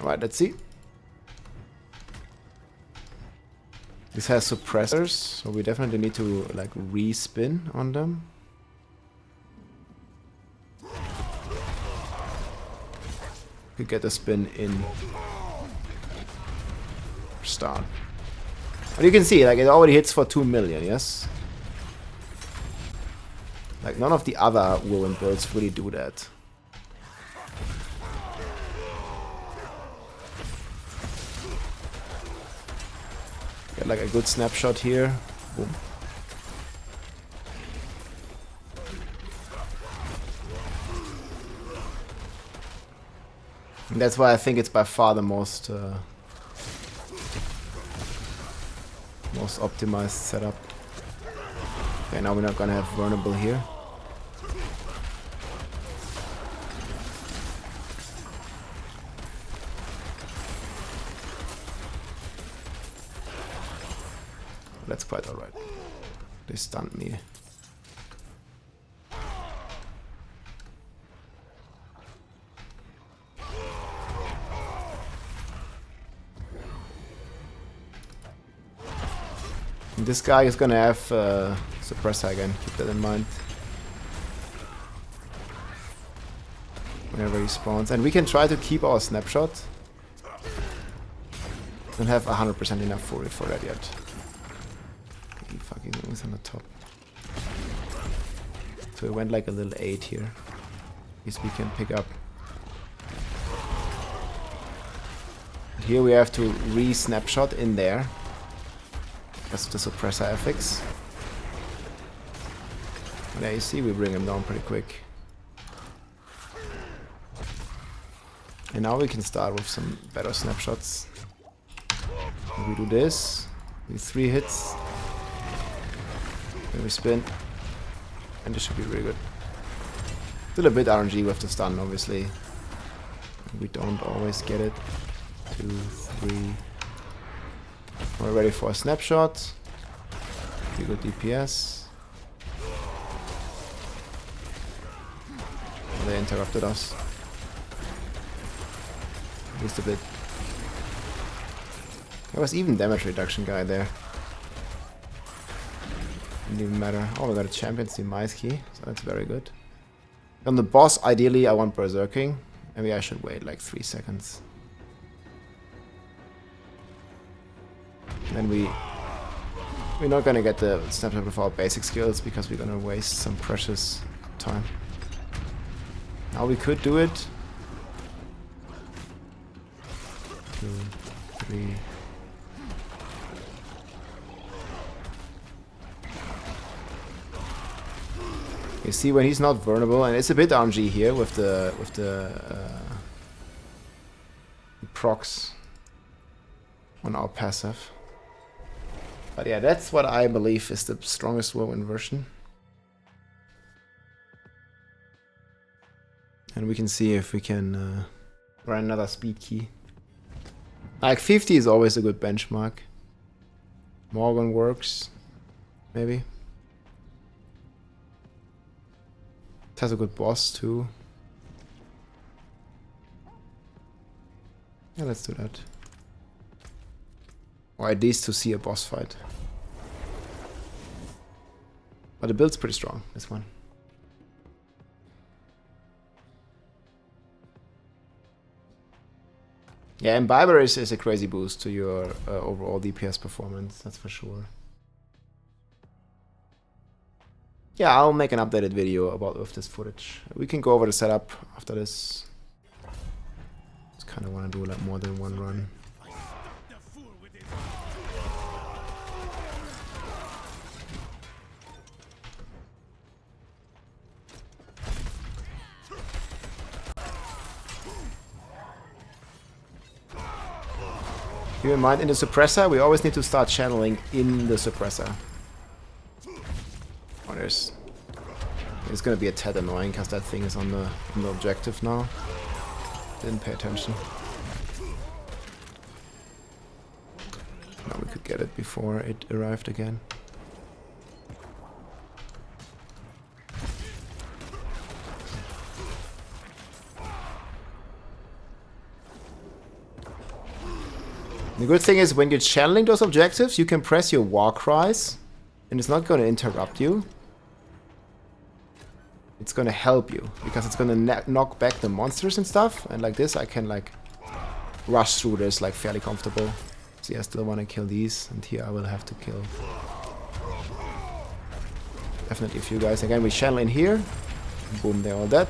Alright, let's see. This has suppressors, so we definitely need to like re-spin on them. Could get the spin in start. But you can see, like, it already hits for 2 million, yes? Like, none of the other Whirlwind builds really do that. Get like a good snapshot here. Boom. And that's why I think it's by far the most optimized setup. Okay, now we're not gonna have vulnerable here. That's quite alright. They stunned me. And this guy is gonna have suppressor again, keep that in mind. Whenever he spawns. And we can try to keep our snapshot. Don't have 100% enough for that yet. He fucking is on the top. So it went like a little 8 here. At least we can pick up. Here we have to re-snapshot in there. That's the suppressor FX. And there you see, we bring him down pretty quick. And now we can start with some better snapshots. And we do this. We 3 hits. Then we spin. And this should be really good. Still a bit RNG with the stun, obviously. We don't always get it. 2, 3. We're ready for a snapshot. Pretty good DPS. Oh, they interrupted us. At least a bit. There was even damage reduction guy there. Didn't even matter. Oh, we got a Champion's Demise key, so that's very good. On the boss, ideally I want Berserking. Maybe I should wait like 3 seconds. Then we're not gonna get the snapshot with our basic skills because we're gonna waste some precious time. Now we could do it. 2, 3. You see when he's not vulnerable, and it's a bit RNG here with the procs on our passive. But yeah, that's what I believe is the strongest Whirlwind version. And we can see if we can run another speed key. Like 50 is always a good benchmark. Morgan works, maybe. It has a good boss too. Yeah, let's do that. Or at least to see a boss fight. But the build's pretty strong, this one. Yeah, Imbiber is a crazy boost to your overall DPS performance, that's for sure. Yeah, I'll make an updated video about with this footage. We can go over the setup after this. Just kind of want to do like more than one run. Keep in mind, in the suppressor, we always need to start channeling in the suppressor. Oh, it's gonna be a tad annoying because that thing is on the objective now. Didn't pay attention. Now we could get it before it arrived again. The good thing is when you're channeling those objectives, you can press your war cries and it's not going to interrupt you. It's going to help you because it's going to knock back the monsters and stuff. And like this, I can like rush through this like fairly comfortable. See, I still want to kill these, and here I will have to kill definitely a few guys. Again, we channel in here. Boom, they're all dead.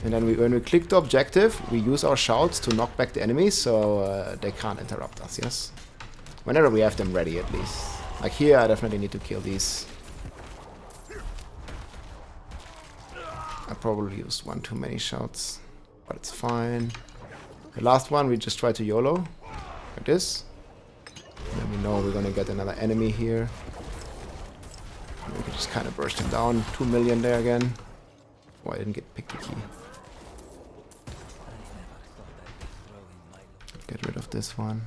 And then when we click the objective, we use our shouts to knock back the enemies, so they can't interrupt us, yes? Whenever we have them ready, at least. Like here, I definitely need to kill these. I probably used one too many shouts, but it's fine. The last one, we just try to YOLO, like this. And then we know we're gonna get another enemy here. And we can just kind of burst him down. 2 million there again. Oh, I didn't pick the key. Get rid of this one.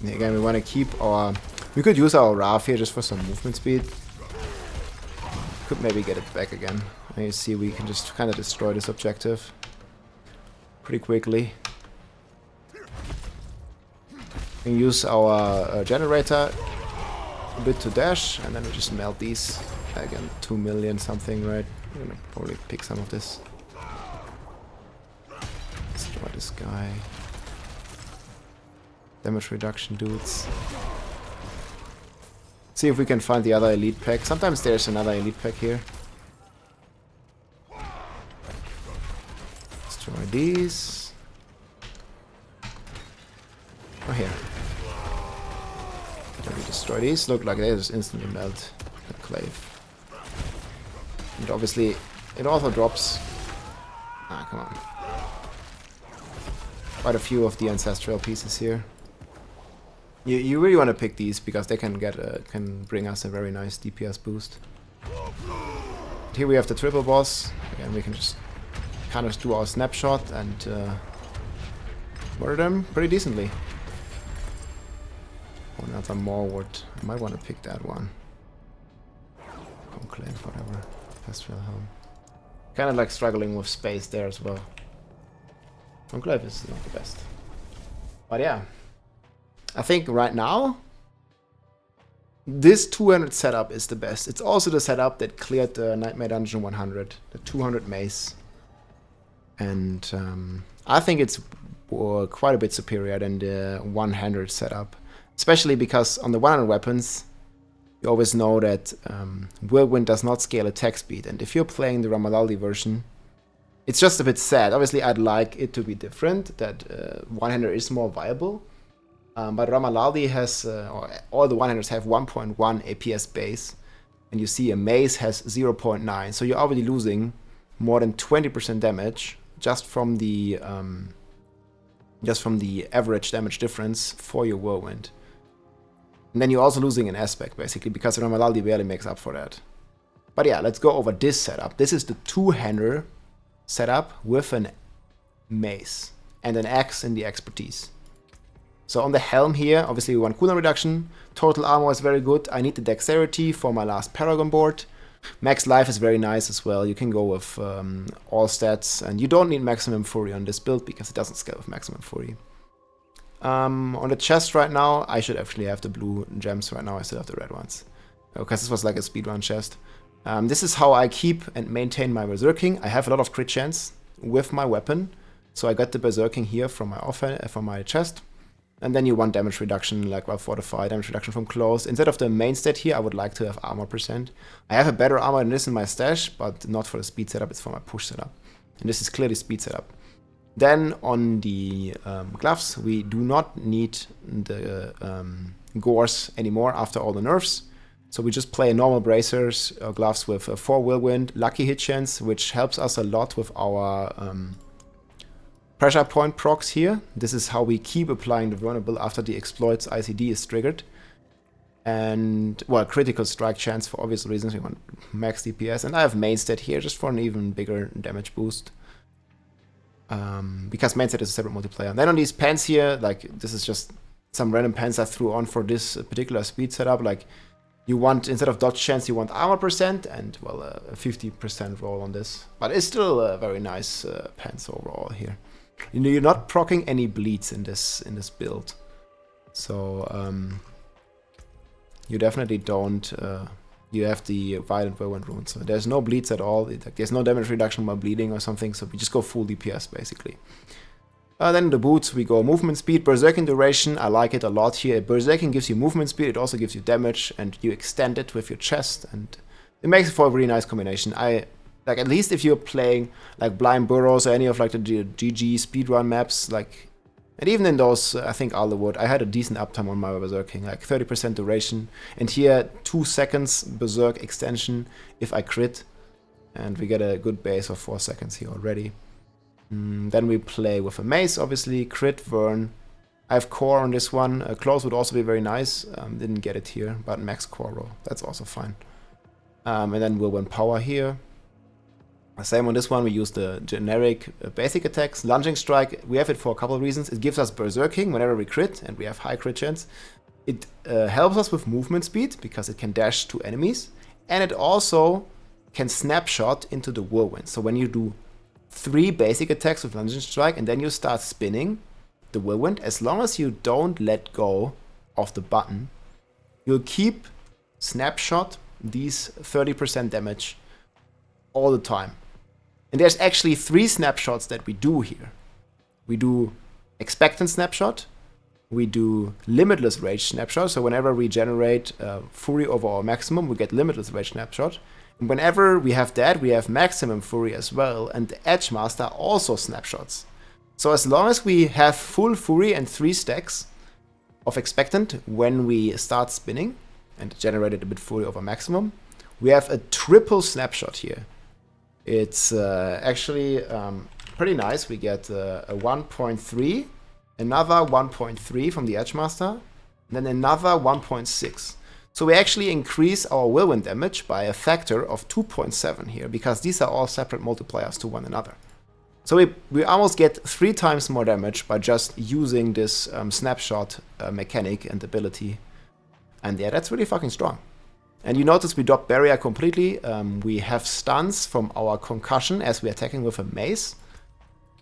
Yeah, again, we want to keep our... We could use our Raf here just for some movement speed. Could maybe get it back again. And you see we can just kind of destroy this objective pretty quickly. We can use our generator a bit to dash, and then we just melt these. Again, 2 million something, right? We're gonna probably pick some of this. Destroy this guy. Damage reduction dudes. See if we can find the other elite pack. Sometimes there's another elite pack here. Destroy these. Oh, here. Then we destroy these. Look like they just instantly melt the clave. And obviously, it also drops. Ah, come on. Quite a few of the ancestral pieces here. You really want to pick these because they can can bring us a very nice DPS boost. Here we have the triple boss. Again, we can just kind of do our snapshot and murder them pretty decently. Oh, another Morward. I might want to pick that one. Conclave, whatever. Pastoral Helm. Kind of like struggling with space there as well. Conclave is not the best. But yeah. I think right now, this 200 setup is the best. It's also the setup that cleared the Nightmare Dungeon 100, the 200 mace. And I think it's quite a bit superior than the 100 setup. Especially because on the 100 weapons, you always know that Whirlwind does not scale attack speed. And if you're playing the Ramaladni version, it's just a bit sad. Obviously, I'd like it to be different, that 100 is more viable. But Ramaladni has, or all the 100s have 1.1 APS base, and you see a mace has 0.9, so you're already losing more than 20% damage just from the average damage difference for your Whirlwind. And then you're also losing an aspect basically because Ramaladni barely makes up for that. But yeah, let's go over this setup. This is the two-hander setup with an mace and an axe in the expertise. So on the helm here, obviously we want cooldown reduction. Total armor is very good. I need the dexterity for my last Paragon board. Max life is very nice as well. You can go with all stats. And you don't need maximum fury on this build because it doesn't scale with maximum fury. On the chest right now, I should actually have the blue gems right now. I still have the red ones. Because this was like a speedrun chest. This is how I keep and maintain my berserking. I have a lot of crit chance with my weapon. So I got the berserking here from my chest. And then you want damage reduction, like well fortified, damage reduction from close. Instead of the main stat here, I would like to have armor percent. I have a better armor than this in my stash, but not for the speed setup, it's for my push setup. And this is clearly speed setup. Then on the gloves, we do not need the gores anymore after all the nerfs. So we just play normal bracers gloves with 4 Whirlwind, lucky hit chance, which helps us a lot with our pressure point procs here. This is how we keep applying the vulnerable after the exploits ICD is triggered. And, well, critical strike chance for obvious reasons. We want max DPS. And I have main stat here just for an even bigger damage boost. Because main stat is a separate multiplayer. And then on these pants here, like, this is just some random pants I threw on for this particular speed setup. Like, You want, instead of dodge chance, you want armor percent, and well, a 50% roll on this. But it's still a very nice pants overall here. You know, you're not proccing any bleeds in this build, so you definitely don't. You have the Violent Whirlwind rune, so there's no bleeds at all. There's no damage reduction by bleeding or something, so we just go full DPS basically. Then the boots, we go movement speed, berserking duration. I like it a lot here. Berserking gives you movement speed, it also gives you damage, and you extend it with your chest, and it makes it for a really nice combination. Like, at least if you're playing like Blind Burrows or any of like the GG speedrun maps, like, and even in those, I think Alderwood, I had a decent uptime on my berserking, like 30% duration, and here 2 seconds berserk extension if I crit, and we get a good base of 4 seconds here already. Then we play with a mace, obviously, crit, burn. I have core on this one. Close would also be very nice. Didn't get it here, but max core roll. That's also fine. And then we'll win power here. Same on this one. We use the generic basic attacks. Lunging strike, we have it for a couple of reasons. It gives us berserking whenever we crit, and we have high crit chance. It helps us with movement speed, because it can dash to enemies. And it also can snapshot into the whirlwind. So when you do 3 basic attacks with lunging strike, and then you start spinning the whirlwind, as long as you don't let go of the button, you'll keep snapshot these 30% damage all the time. And there's actually 3 snapshots that we do here. We do expectant snapshot, we do limitless rage snapshot, so whenever we generate fury over our maximum, we get limitless rage snapshot. And whenever we have that, we have maximum fury as well, and the Edge Master also snapshots. So as long as we have full fury and 3 stacks of expectant when we start spinning, and generated a bit fury over maximum, we have a triple snapshot here. It's actually pretty nice. We get a 1.3, another 1.3 from the Edge Master, and then another 1.6. So we actually increase our whirlwind damage by a factor of 2.7 here, because these are all separate multipliers to one another. So we almost get 3 times more damage by just using this snapshot mechanic and ability. And yeah, that's really fucking strong. And you notice we drop barrier completely. We have stuns from our concussion as we're attacking with a mace.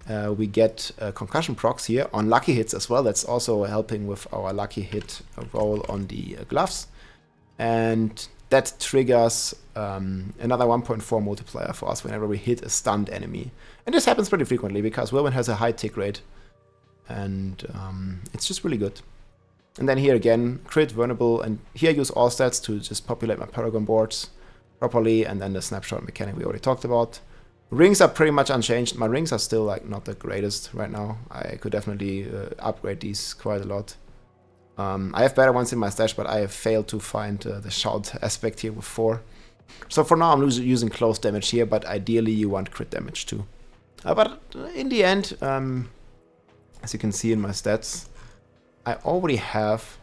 We get concussion procs here on lucky hits as well. That's also helping with our lucky hit roll on the gloves. And that triggers another 1.4 multiplier for us whenever we hit a stunned enemy. And this happens pretty frequently because Whirlwind has a high tick rate. And it's just really good. And then here again, crit, vulnerable, and here I use all stats to just populate my Paragon Boards properly, and then the snapshot mechanic we already talked about. Rings are pretty much unchanged. My rings are still like not the greatest right now. I could definitely upgrade these quite a lot. I have better ones in my stash, but I have failed to find the shout aspect here with 4. So for now I'm using close damage here, but ideally you want crit damage too. But in the end, as you can see in my stats, I already have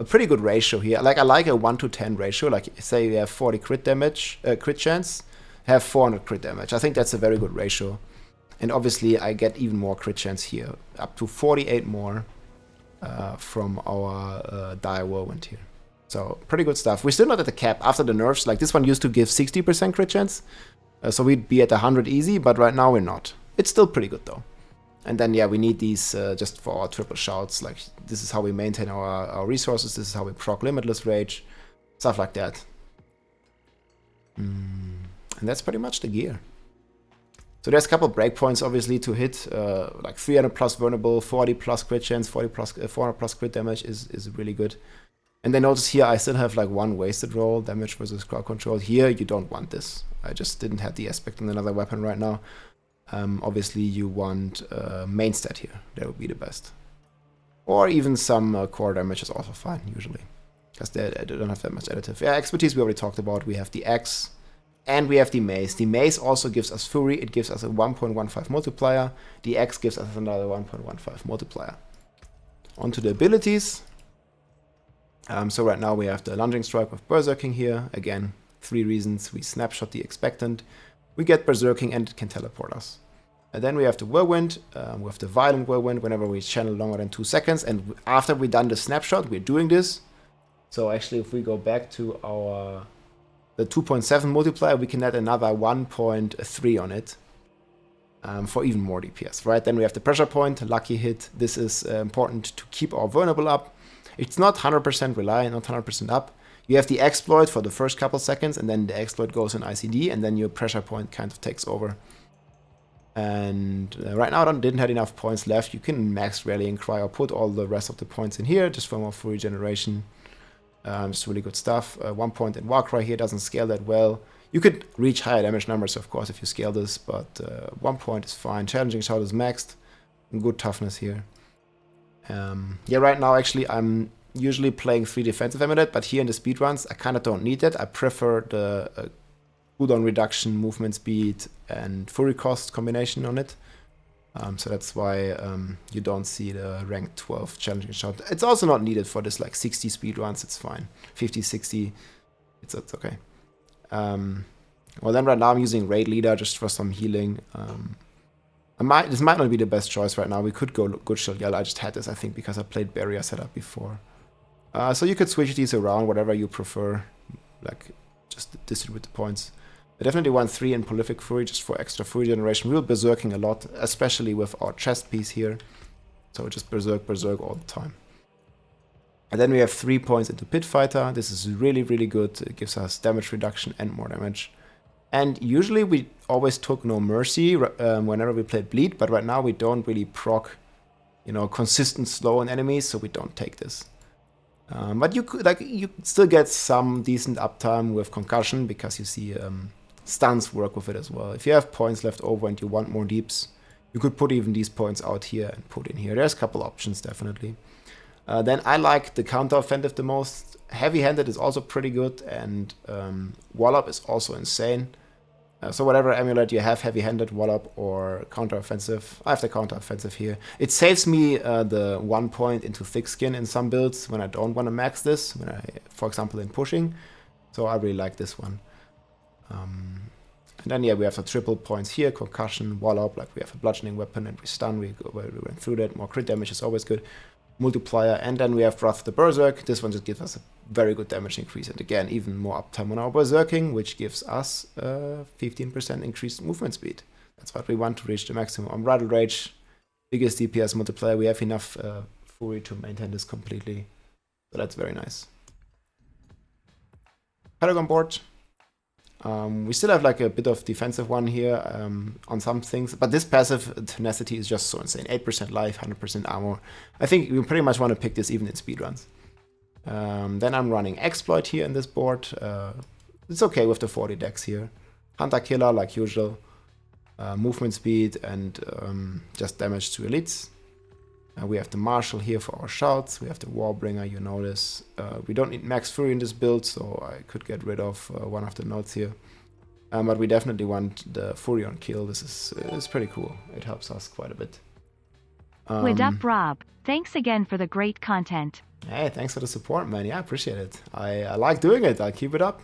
a pretty good ratio here. Like I like a 1-to-10 ratio. Like say you have 40 crit damage, crit chance, have 400 crit damage. I think that's a very good ratio. And obviously I get even more crit chance here, up to 48 more from our Dire Whirlwind here. So pretty good stuff. We're still not at the cap after the nerfs. Like this one used to give 60% crit chance. So we'd be at 100 easy, but right now we're not. It's still pretty good though. And then yeah, we need these just for our triple shouts. Like this is how we maintain our resources. This is how we proc limitless rage, stuff like that. And that's pretty much the gear. So there's a couple breakpoints obviously to hit. Like 300 plus vulnerable, 40 plus crit chance, 400 plus crit damage is really good. And then notice here I still have like 1 wasted roll, damage versus crowd control. Here you don't want this. I just didn't have the aspect on another weapon right now. Obviously you want main stat here. That would be the best. Or even some core damage is also fine usually, because they don't have that much additive. Yeah, expertise we already talked about. We have the axe and we have the mace. The mace also gives us fury. It gives us a 1.15 multiplier. The axe gives us another 1.15 multiplier. Onto the abilities. So right now we have the lunging strike with berserking here. Again, 3 reasons. We snapshot the expectant. We get berserking and it can teleport us. And then we have the whirlwind, with the violent whirlwind whenever we channel longer than 2 seconds. And after we've done the snapshot, we're doing this. So actually, if we go back to the 2.7 multiplier, we can add another 1.3 on it for even more DPS, right? Then we have the pressure point, lucky hit. This is important to keep our vulnerable up. It's not 100% reliant, not 100% up. You have the exploit for the first couple seconds, and then the exploit goes in ICD, and then your pressure point kind of takes over. And right now I didn't have enough points left. You can max Rallying Cry or put all the rest of the points in here just for more full regeneration. Just really good stuff. 1 point in Warcry here doesn't scale that well. You could reach higher damage numbers, of course, if you scale this, but 1 point is fine. Challenging Shout is maxed. Good toughness here. Yeah, right now actually I'm usually playing 3 defensive amulet, but here in the speedruns I kind of don't need that. I prefer the cooldown reduction, movement speed, and fury cost combination on it. So that's why you don't see the rank 12 challenging shot. It's also not needed for this like 60 speedruns, it's fine. 50, 60, it's okay. Well then right now I'm using Raid Leader just for some healing. This might not be the best choice right now. We could go Good Shield Yell. I just had this, I think, because I played Barrier Setup before. So you could switch these around, whatever you prefer. Like, just distribute the points. I definitely want 3 in Prolific Fury just for extra Fury generation. We're berserking a lot, especially with our chest piece here. So just berserk all the time. And then we have 3 points into Pit Fighter. This is really, really good. It gives us damage reduction and more damage. And usually we always took No Mercy whenever we played Bleed, but right now we don't really proc, you know, consistent slow on enemies, so we don't take this. But you could, like, you still get some decent uptime with Concussion because you see stuns work with it as well. If you have points left over and you want more deeps, you could put even these points out here and put in here. There's a couple options, definitely. Then I like the counter offensive the most. Heavy-handed is also pretty good, and Wallop is also insane. So whatever amulet you have, heavy-handed, Wallop, or counter-offensive. I have the counter-offensive here. It saves me the 1 point into thick skin in some builds when I don't want to max this, when I, for example, in pushing. So I really like this one. And then yeah, we have the triple points here, concussion, Wallop, like we have a bludgeoning weapon and we stun, we went through that. More crit damage is always good. Multiplier, and then we have Wrath of the Berserk. This one just gives us a very good damage increase, and again, even more uptime on our Berserking, which gives us 15% increased movement speed. That's what we want to reach the maximum. On Rattle Rage, biggest DPS multiplier, we have enough Fury to maintain this completely, so that's very nice. Paragon Board. We still have like a bit of defensive one here on some things, but this passive tenacity is just so insane. 8% life, 100% armor. I think you pretty much want to pick this even in speedruns. Then I'm running Exploit here in this board. It's okay with the 40 decks here. Hunter Killer like usual. Movement speed and just damage to elites. We have the Marshal here for our shouts. We have the Warbringer, you know this. We don't need Max Fury in this build, so I could get rid of one of the nodes here. But we definitely want the Fury on kill. This is pretty cool. It helps us quite a bit. What up, Rob? Thanks again for the great content. Hey, thanks for the support, man. Yeah, I appreciate it. I like doing it. I'll keep it up.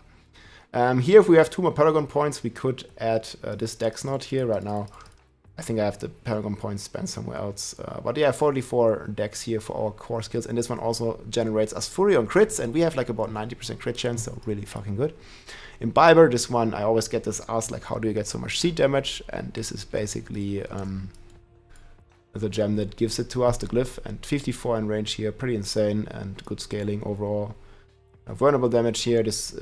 Here, if we have 2 more Paragon points, we could add this Dex node here right now. I think I have the Paragon points spent somewhere else. But yeah, 44 decks here for our core skills. And this one also generates us Fury on crits. And we have like about 90% crit chance, so really fucking good. In Biber, this one, I always get this asked, like, how do you get so much seed damage? And this is basically the gem that gives it to us, the glyph. And 54 in range here, pretty insane and good scaling overall. Vulnerable damage here, this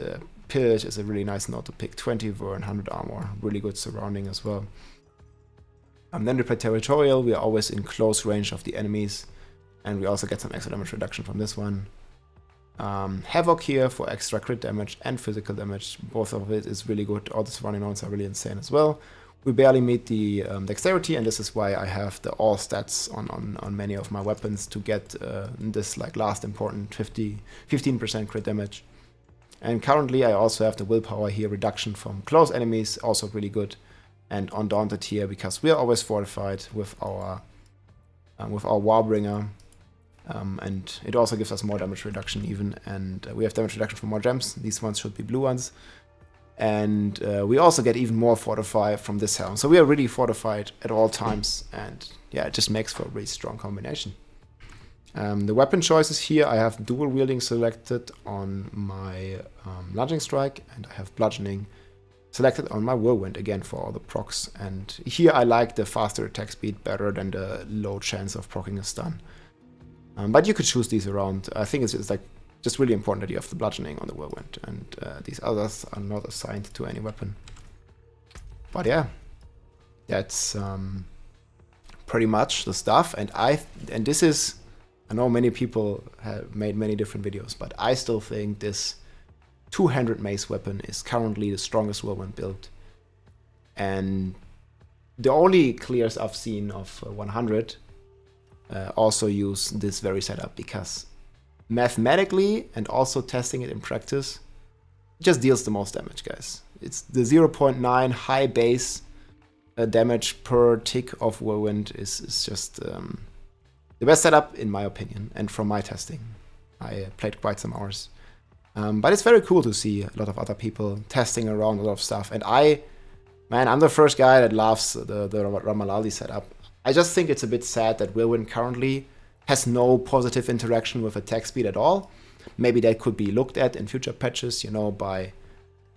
Pillage is a really nice node to pick. 20 Vern, 100 armor, really good surrounding as well. Then we play Territorial, we are always in close range of the enemies, and we also get some extra damage reduction from this one. Havoc here for extra crit damage and physical damage, both of it is really good. All the surrounding nodes are really insane as well. We barely meet the dexterity, and this is why I have the all stats on many of my weapons to get this like last important 15% crit damage. And currently I also have the willpower here, reduction from close enemies, also really good. And Undaunted here, because we are always fortified with our Warbringer. And it also gives us more damage reduction even. And we have damage reduction from more gems. These ones should be blue ones. And we also get even more fortified from this helm. So we are really fortified at all times. And yeah, it just makes for a really strong combination. The weapon choices here, I have dual wielding selected on my lunging strike, and I have bludgeoning selected on my whirlwind, again for all the procs. And here I like the faster attack speed better than the low chance of proccing a stun. But you could choose these around. I think it's like just really important that you have the bludgeoning on the whirlwind, and these others are not assigned to any weapon. But yeah, that's pretty much the stuff. And this is, I know many people have made many different videos, but I still think this two-handed mace weapon is currently the strongest whirlwind build. And the only clears I've seen of 100 also use this very setup, because mathematically and also testing it in practice, it just deals the most damage, guys. It's the 0.9 high base damage per tick of whirlwind is just the best setup in my opinion, and from my testing. I played quite some hours. But it's very cool to see a lot of other people testing around a lot of stuff. And I'm the first guy that loves the Ramaladni setup. I just think it's a bit sad that Whirlwind currently has no positive interaction with attack speed at all. Maybe that could be looked at in future patches, you know, by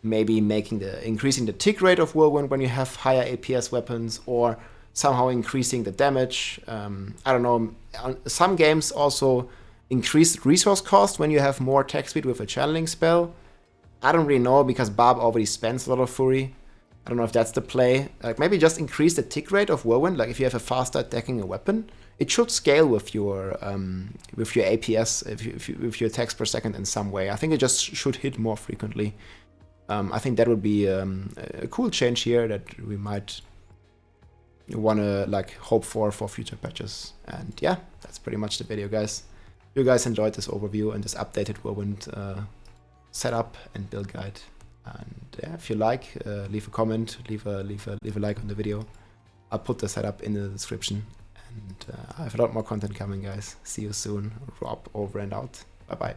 maybe increasing the tick rate of Whirlwind when you have higher APS weapons, or somehow increasing the damage. I don't know. Some games also increase resource cost when you have more attack speed with a channeling spell. I don't really know, because Barb already spends a lot of Fury. I don't know if that's the play. Like, maybe just increase the tick rate of Whirlwind. Like, if you have a faster attacking a weapon, it should scale with your APS, with your attacks per second in some way. I think it just should hit more frequently. I think that would be a cool change here that we might want to like hope for future patches. And yeah, that's pretty much the video, guys. If you guys enjoyed this overview and this updated Whirlwind setup and build guide. And yeah, if you like, leave a comment, leave a like on the video. I'll put the setup in the description. And I have a lot more content coming, guys. See you soon. Rob over and out. Bye bye.